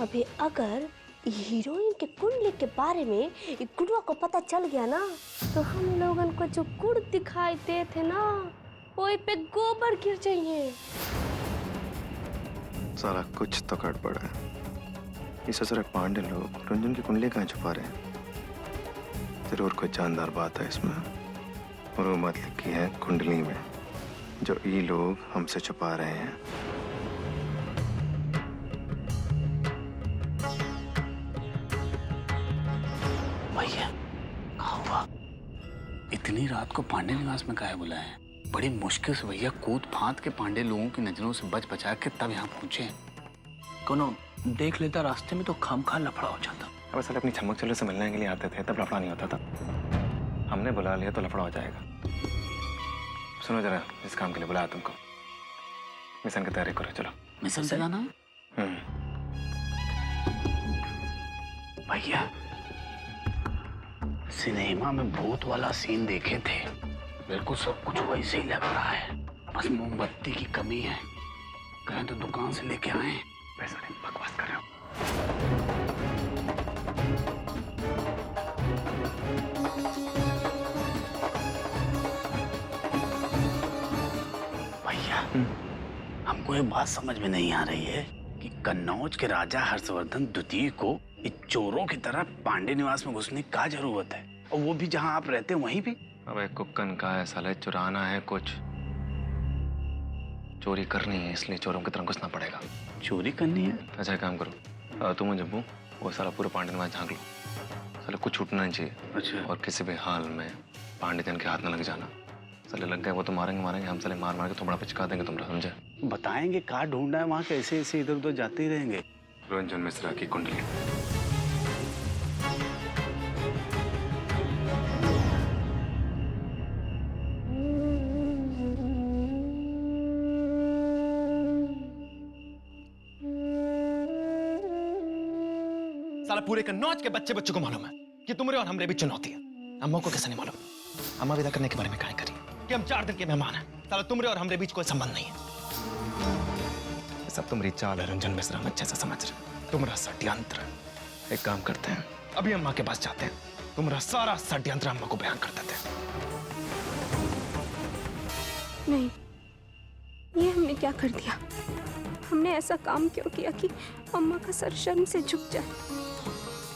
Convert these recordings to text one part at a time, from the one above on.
अभी अगर हीरोइन के कुंडली के बारे में गुड़वा को पता चल गया ना, तो हम लोगन को जो गुड़ दिखाई दे थे ना, वही पे गोबर गिर जाइए। सारा कुछ तो गड़बड़ है। ये ससुर पांडे लोग रंजन की कुंडली कहाँ छुपा रहे हैं? जरूर कोई जानदार बात है इसमें, और वो बात लिखी है कुंडली में जो ये लोग हमसे छुपा रहे हैं। भैया कहाँ हुआ? इतनी रात को पांडे निवास में काहे बुलाए हैं? बड़ी मुश्किल से भैया कूद फांद के पांडे लोगों की नजरों से बच बचा के तब यहाँ पहुंचे। कोनो देख लेता रास्ते में तो खामखा लफड़ा हो जाता। अब साले अपनी छमक चलो से मिलने के लिए आते थे, तब लफड़ा नहीं होता था। हमने बुला लिया तो लफड़ा हो जाएगा। सुनो जरा, जिस काम के लिए बुलाया तुमको, मिशन की तैयारी करो। चलो मिशन से जाना है? भैया सिनेमा में भूत वाला सीन देखे थे, बिल्कुल सब कुछ वैसे ही लग रहा है। बस मोमबत्ती की कमी है। कहें तो दुकान से लेके आए। पैसा नहीं, बकवास कर रहे हो। भैया हमको एक बात समझ में नहीं आ रही है कि कन्नौज के राजा हर्षवर्धन द्वितीय को इस चोरों की तरह पांडे निवास में घुसने की क्या जरूरत है, और वो भी जहां आप रहते हैं वहीं भी। अब कुक्कन का है साले, चुराना है कुछ, चोरी करनी है, इसलिए चोरों की तरह घुसना पड़ेगा। चोरी करनी है? अच्छा काम करो, तुम जब्बू वो साला पूरे पांडे निवास झांक लो। साले कुछ छूटना नहीं चाहिए। अच्छा। और किसी भी हाल में पांडे जन के हाथ न लग जाना। साले लग गए वो तो मारेंगे, हम साले मार मार के थोड़ा पिचका देंगे, तुम समझे? बताएंगे कहाँ ढूंढना है, वहां कैसे ऐसे इधर उधर जाते ही रहेंगे। रंजन मिश्रा की कुंडली। साला पूरे कन्नौज के बच्चे बच्चों को मालूम है कि तुम्हारे और हमरे बीच चुनौती है। अम्मा को कैसे नहीं मालूम? अम्मा विदा करने के बारे में कहां करी कि हम 4 दिन के मेहमान हैं। साला तुम्हारे और हमरे बीच कोई संबंध नहीं है। ये सब तुम्हारी चाल है रंजन मिश्रा, हम अच्छे से समझ रहे। तुम्हारा षड्यंत्र। एक काम करते हैं, अभी अम्मा के पास जाते हैं, तुम्हारा सारा षड्यंत्र अम्मा को बयान कर देते हैं। नहीं, ये हमने क्या कर दिया? हमने ऐसा काम क्यों किया कि अम्मा का सर शर्म से झुक जाए?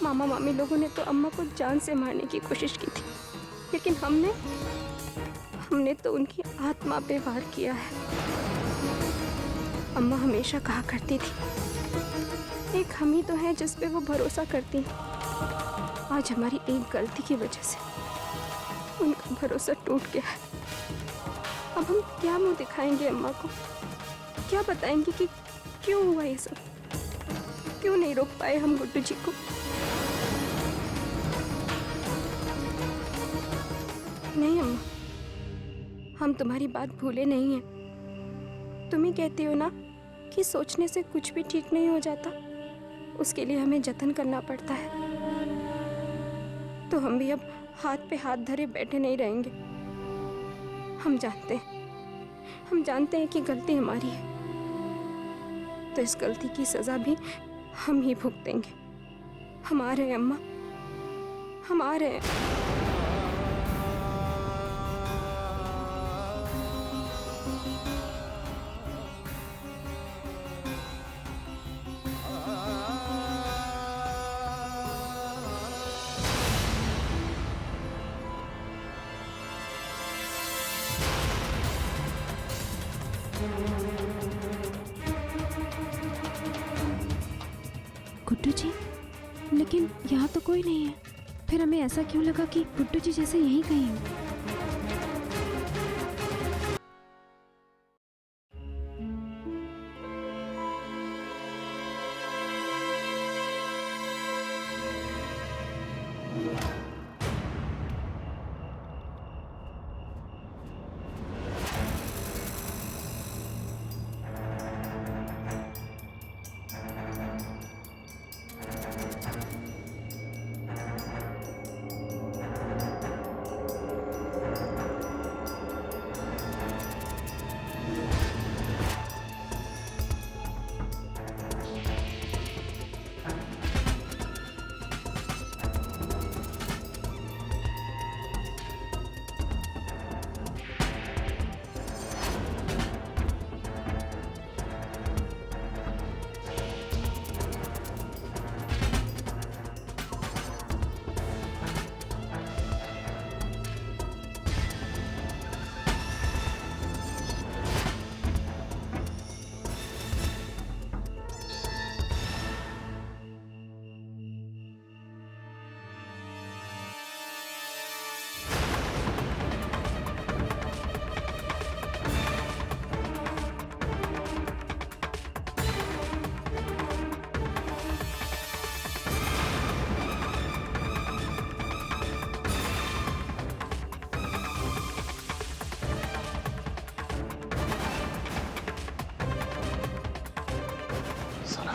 मामा मामी लोगों ने तो अम्मा को जान से मारने की कोशिश की थी, लेकिन हमने तो उनकी आत्मा पे वार किया है। अम्मा हमेशा कहा करती थी, एक हम ही तो हैं जिस पे वो भरोसा करती हैं। आज हमारी एक गलती की वजह से उनका भरोसा टूट गया है। अब हम क्या मुंह दिखाएंगे अम्मा को? क्या बताएंगे कि क्यों हुआ ये सब? क्यों नहीं रोक पाए हम गुड्डू जी को? नहीं अम्मा, हम तुम्हारी बात भूले नहीं हैं। तुम ही कहती हो ना कि सोचने से कुछ भी ठीक नहीं हो जाता, उसके लिए हमें जतन करना पड़ता है। तो हम भी अब हाथ पे हाथ धरे बैठे नहीं रहेंगे। हम जानते हैं कि गलती हमारी है, तो इस गलती की सजा भी हम ही भुगतेंगे। हम आ रहे हैं अम्मा, हम आ रहे हैं। गुड्डू जी, लेकिन यहाँ तो कोई नहीं है। फिर हमें ऐसा क्यों लगा कि गुड्डू जी जैसे यहीं कहीं हो?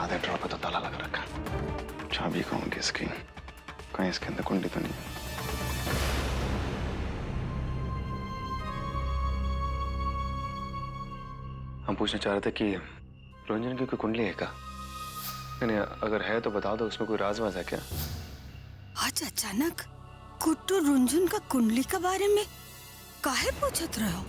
आधे ड्रॉर पे तो ताला लगा रखा है। चाबी कहाँ होगी इसकी? कहीं इसके अंदर कुंडी तो नहीं है। हम पूछना चाह रहे थे कि रंजन की कोई कुंडली है क्या? नहीं, अगर है तो बता दो, उसमें कोई राज वाज है क्या? आज अचानक कुट्टू रुंझुन का कुंडली के बारे में काहे पूछत रहो?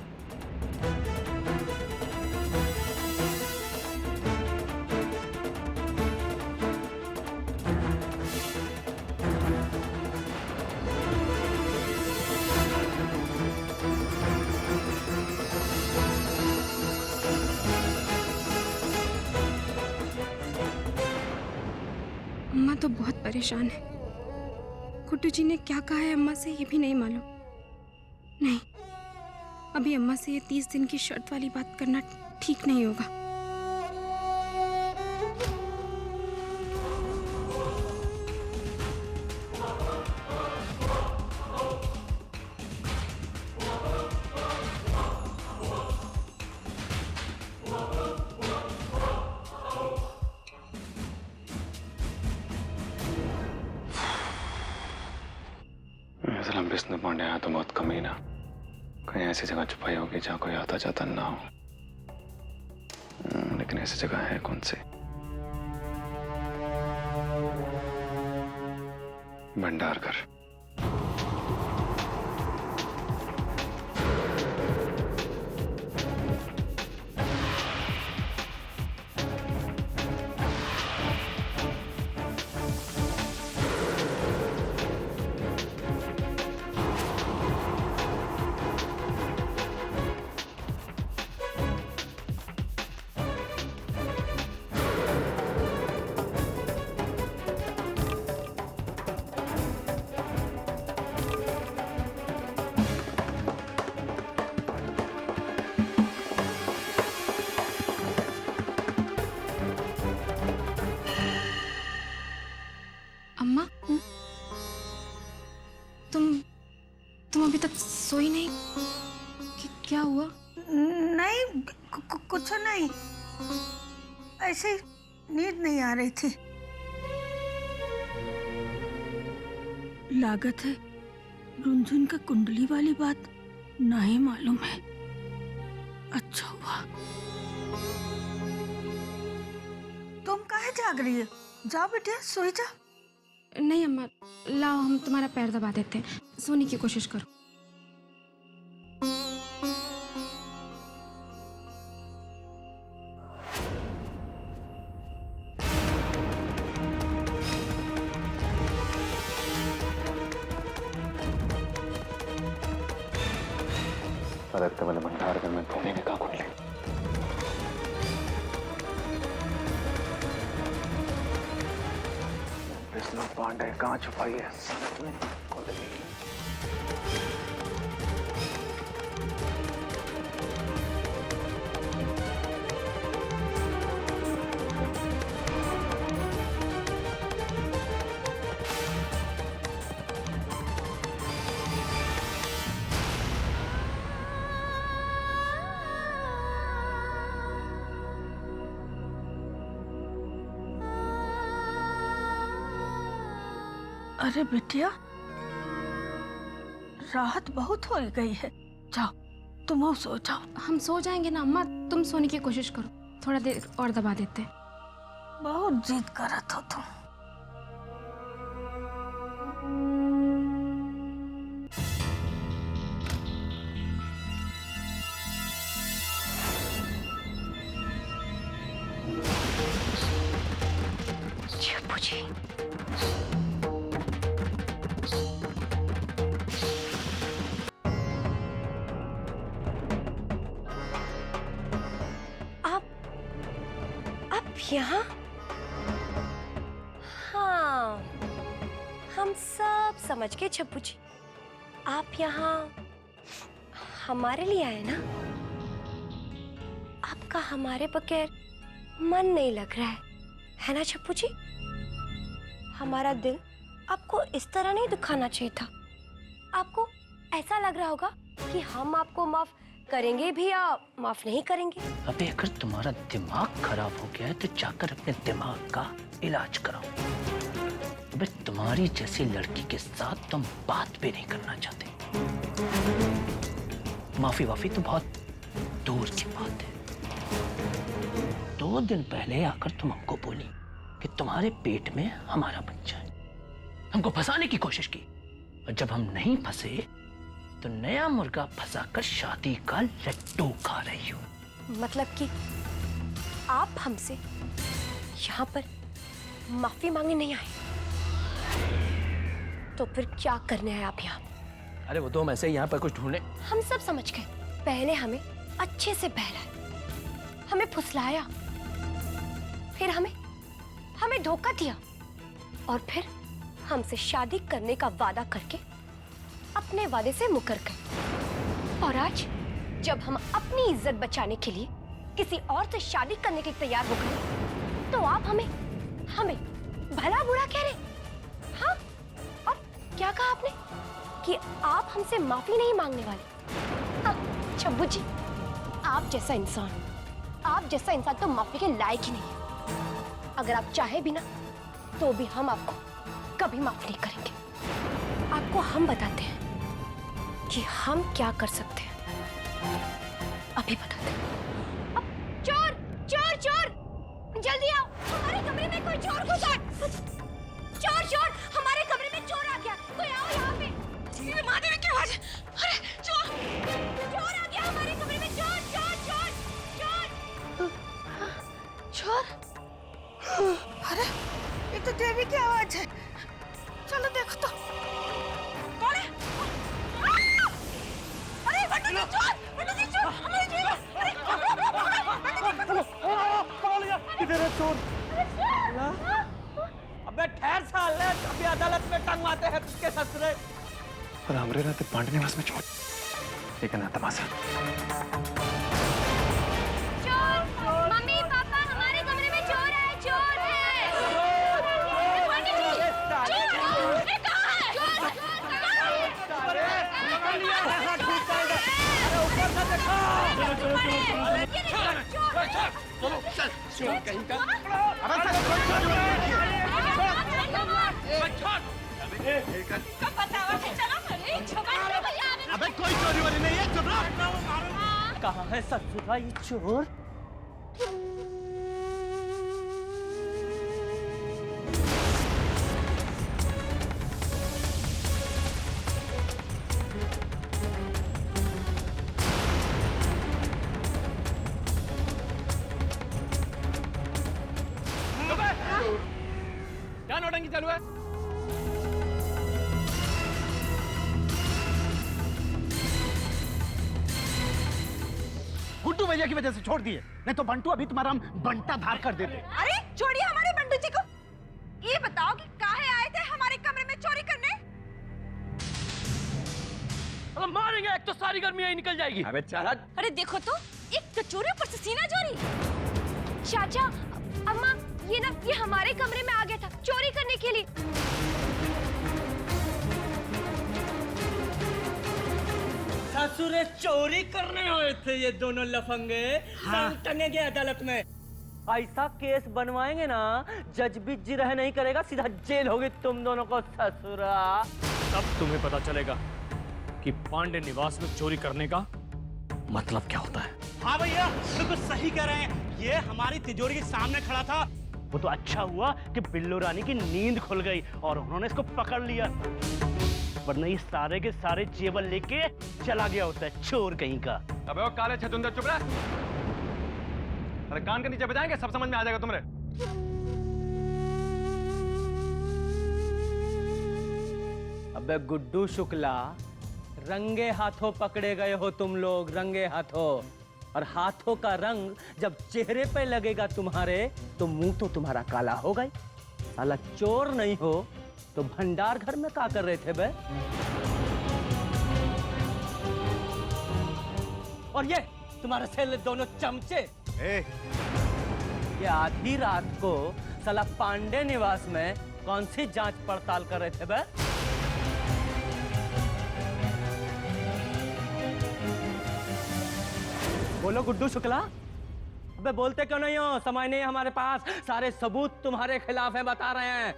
अम्मा तो बहुत परेशान है। कुट्टू जी ने क्या कहा है अम्मा से ये भी नहीं मालूम। नहीं, अभी अम्मा से ये 30 दिन की शर्त वाली बात करना ठीक नहीं होगा। विष्णु पांडे यहाँ तो बहुत कम ही ना, कहीं ऐसी जगह छुपाई होगी जहाँ कोई आता जाता ना हो। लेकिन ऐसी जगह है कौन सी? भंडारकर। अम्मा, तुम अभी तक सोई नहीं? क्या हुआ? नहीं, कुछ नहीं, ऐसे नींद नहीं आ रही थी। लागत है रुंझुन का कुंडली वाली बात नहीं मालूम है। अच्छा हुआ। तुम काहे जाग रही है? जाओ बेटिया, सोई जा। नहीं अम्मा, लाओ हम तुम्हारा पैर दबा देते हैं, सोने की कोशिश करो। रखते वाले भंडारकर में धोने ने कहा कुंडली। विष्णु पांडे कहाँ छुपाई है समझ में कुंडली? अरे बेटिया, राहत बहुत हो गई है, जाओ तुम सो जाओ। हम सो जाएंगे ना अम्मा, तुम सोने की कोशिश करो, थोड़ा देर और दबा देते हैं। बहुत जिद करत हो तुम। आप यहाँ? हाँ, हम सब समझ गए छप्पू जी। आप यहाँ हमारे लिए आए ना? आपका हमारे बगैर मन नहीं लग रहा है ना छप्पू जी? हमारा दिल आपको इस तरह नहीं दुखाना चाहिए था। आपको ऐसा लग रहा होगा कि हम आपको माफ करेंगे भी या माफ नहीं करेंगे? अबे अगर तुम्हारा दिमाग खराब हो गया है तो जाकर अपने दिमाग का इलाज कराओ। अबे तुम्हारी जैसी लड़की के साथ तुम बात भी नहीं करना चाहते। माफी वाफी तो बहुत दूर की बात है। 2 दिन पहले आकर तुम हमको बोली कि तुम्हारे पेट में हमारा बच्चा है। हमको फंसाने की कोशिश की और जब हम नहीं फंसे तो नया मुर्गा फंसाकर शादी का लड्डू खा रही हो। मतलब कि आप हमसे यहाँ पर माफी मांगने नहीं आए, तो फिर क्या करने आए आप यहाँ? अरे वो तो हम ऐसे ही यहाँ पर कुछ ढूंढने। हम सब समझ गए। पहले हमें अच्छे से बहलाया, हमें फुसलाया, फिर हमें धोखा दिया और फिर हमसे शादी करने का वादा करके अपने वादे से मुकर गए। और आज जब हम अपनी इज्जत बचाने के लिए किसी और से शादी करने के लिए तैयार हो गए तो आप हमें भला बुरा कह रहे? हाँ, और क्या कहा आपने कि आप हमसे माफी नहीं मांगने वाले? हाँ, छब्बू जी, आप जैसा इंसान तो माफी के लायक ही नहीं है। अगर आप चाहे भी ना तो भी हम आपको कभी माफ नहीं करेंगे। आपको हम बताते हैं कि हम क्या कर सकते हैं, अभी बताते हैं। अब चोर चोर चोर, जल्दी आओ, हमारे कमरे में कोई चोर घुसा। चोर चोर, हमारे कमरे में चोर आ गया, कोई आओ यहाँ पे। ये महादेव की आवाज है। अरे चोर आ गया हमारे कमरे में। चोर चोर चोर चोर चोर। अरे ये तो देवी की आवाज है। चलो देखो तो कौन है? अरे बंटू जी चोर, हमारी देवी। अरे पकड़ लिया। किधर है चोर? अबे ठहर साले, अभी अदालत में टंगवाते हैं तुझके ससुरे। पर हमरे रहते पांडे निवास में चोर, लेकिन ना तमाशा। मम्मी पापा, हमारे कमरे में चोर है, चोर है। पांडे जी, चोर ये कहाँ है? अरे पकड़ लिया, हाथ टूट जाएगा। अरे ऊपर से देखो। चलो कहीं का। अबे कोई चोरी वाली नहीं है, चुप रहो। कहाँ है ससुरा ये चोर? क्या नौटंकी चालू है? गुड्डू भैया की वजह से छोड़ दिए, नहीं तो बंटू अभी तुम्हारा हम बंटा धार कर देते। अरे छोड़िए हमारे बंटू जी को। ये बताओ कि काहे आए थे हमारे कमरे में चोरी करने? मारेंगे, एक तो सारी गर्मी यही निकल जाएगी। अबे चल। अरे देखो तो, एक कचोरी ऊपर से सीना चोरी। चाचा, अम्मा, ये हमारे कमरे में आ गया था चोरी करने के लिए। ससुरे चोरी करने आए थे ये दोनों लफंगे। हाँ। टंगेंगे अदालत में। ऐसा केस बनवाएंगे ना, जज भी जी रह नहीं करेगा, सीधा जेल होगी तुम दोनों को ससुरा। तब तुम्हें पता चलेगा कि पांडे निवास में चोरी करने का मतलब क्या होता है। हाँ भैया, बिल्कुल सही कह रहे हैं। ये हमारी तिजोरी के सामने खड़ा था। वो तो अच्छा हुआ कि बिल्लू रानी की नींद खुल गई और उन्होंने इसको पकड़ लिया, वरना ये सारे के सारे जेवर लेके चला गया होता है, चोर कहीं का। अबे वो काले छतुंदर, चुप रह। अरे कान के नीचे बजाएंगे, सब समझ में आ जाएगा तुमरे। अबे गुड्डू शुक्ला, रंगे हाथों पकड़े गए हो तुम लोग, रंगे हाथों। और हाथों का रंग जब चेहरे पे लगेगा तुम्हारे तो मुंह तो तुम्हारा काला होगा ही। साला चोर नहीं हो तो भंडार घर में क्या कर रहे थे बे? और ये तुम्हारे सेल दोनों चमचे ये आधी रात को साला पांडे निवास में कौन सी जांच पड़ताल कर रहे थे बे? बोलो गुड्डू शुक्ला। अबे बोलते क्यों नहीं हो? समय नहीं है हमारे पास, सारे सबूत तुम्हारे खिलाफ हैं, बता रहे हैं।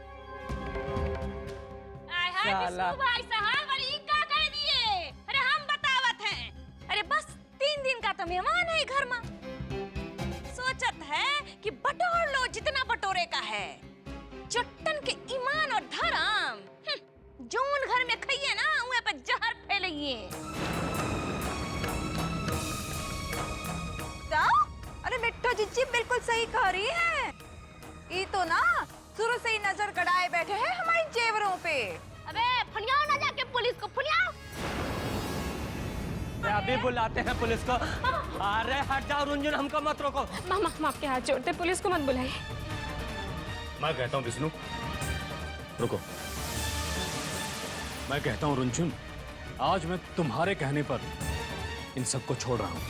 साला। भाई साहब अरे ई का कह दिए? अरे हम बतावत हैं। अरे बस 3 दिन का तो मेहमान है घर में। सोचत है कि बटोर लो जितना बटोरे का है। चट्टन के ईमान और धर्म जोन घर में खाइए ना उहे पे जहर फैलाइए। अरे मिट्टो जिज्जी बिल्कुल सही कह रही है। ये तो ना शुरू से ही नजर गड़ाए बैठे हैं हमारी जेवरों पे। अबे फुनियाओ ना जाके पुलिस को, फुनियाओ। अभी बुलाते हैं पुलिस को। अरे हट जाओ रुंझुन, हमको मत रोको। मामा हम आपके हाथ जोड़ते, पुलिस को मत बुलाइए। मैं कहता हूँ विष्णु, रुको। मैं कहता हूँ रुंझुन, आज मैं तुम्हारे कहने पर इन सबको छोड़ रहा हूँ।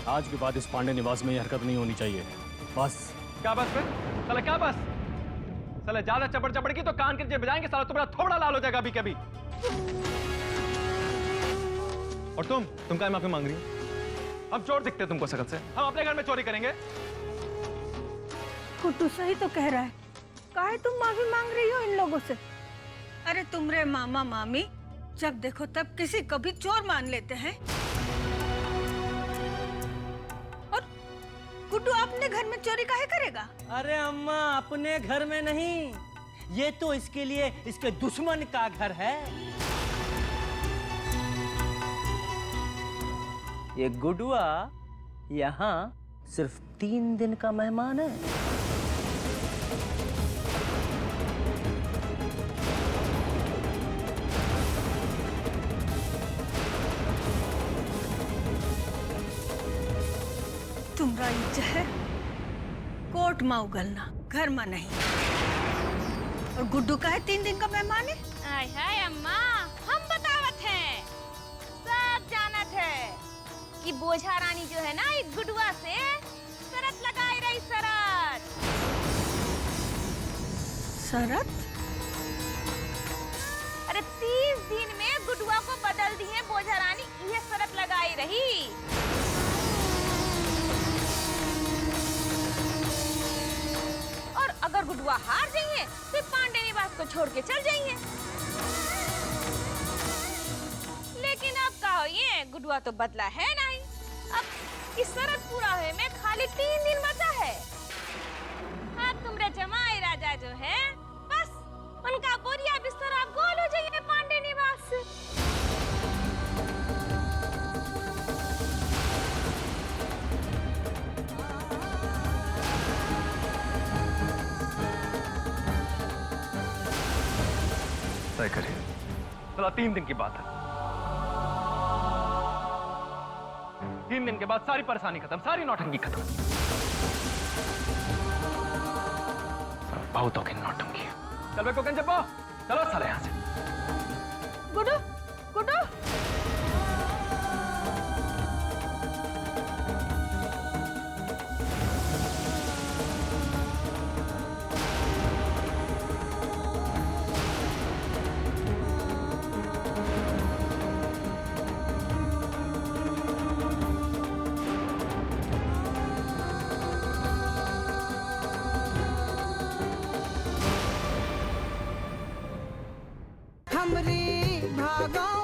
आज के बाद इस पांडे निवास में ये हरकत नहीं होनी चाहिए, बस। क्या बस फिर? साला क्या बस? साला ज्यादा चपड़ चपड़ की तो कान के नीचे बजाएंगे, साला तुम्हारा थोड़ा लाल हो जाएगा अभी कभी। और तुम क्या माफी मांग रही हो? हम चोर दिखते तुमको शकल से? हम अपने घर में चोरी करेंगे? गुड्डू सही तो कह रहा है। काहे तुम माफी मांग रही हो इन लोगों से? अरे तुमरे मामा मामी जब देखो तब किसी को भी चोर मान लेते हैं। और गुड्डू अपने घर में चोरी काहे करेगा? अरे अम्मा अपने घर में नहीं, ये तो इसके लिए इसके दुश्मन का घर है। ये गुडुआ यहाँ सिर्फ 3 दिन का मेहमान है। तुमरा ये जहर कोर्ट में उगलना, घर में नहीं। और गुड्डू का है 3 दिन का मेहमान है। आय हाय अम्मा, हम बतावत हैं। सब जानत है कि बोझा रानी जो है ना एक गुडुआ से शरत लगाई रही। शरत शरत? अरे 30 दिन में गुडुआ को बदल दी है बोझा रानी, ये शरत लगाई रही। और अगर गुडुआ हार जाइए तो पांडे निवास को छोड़ के चल जाइए। लेकिन अब कहो ये गुडुआ तो बदला है नहीं। अब इस शरत पूरा हुए में खाली 3 दिन बचा है। अब तुम्हारे जमाई राजा जो है बस उनका बोरिया बिस्तर आप गोल हो जाइए पांडे निवास से। तय करिए, चला 3 दिन की बात है। 3 दिन के बाद सारी परेशानी खत्म, सारी नौटंकी खत्म। बहुत हो गई नौटंकी। चल बे कोकन चप्पो, चलो साले यहाँ से। गुड्डू गुड्डू हमरी भागों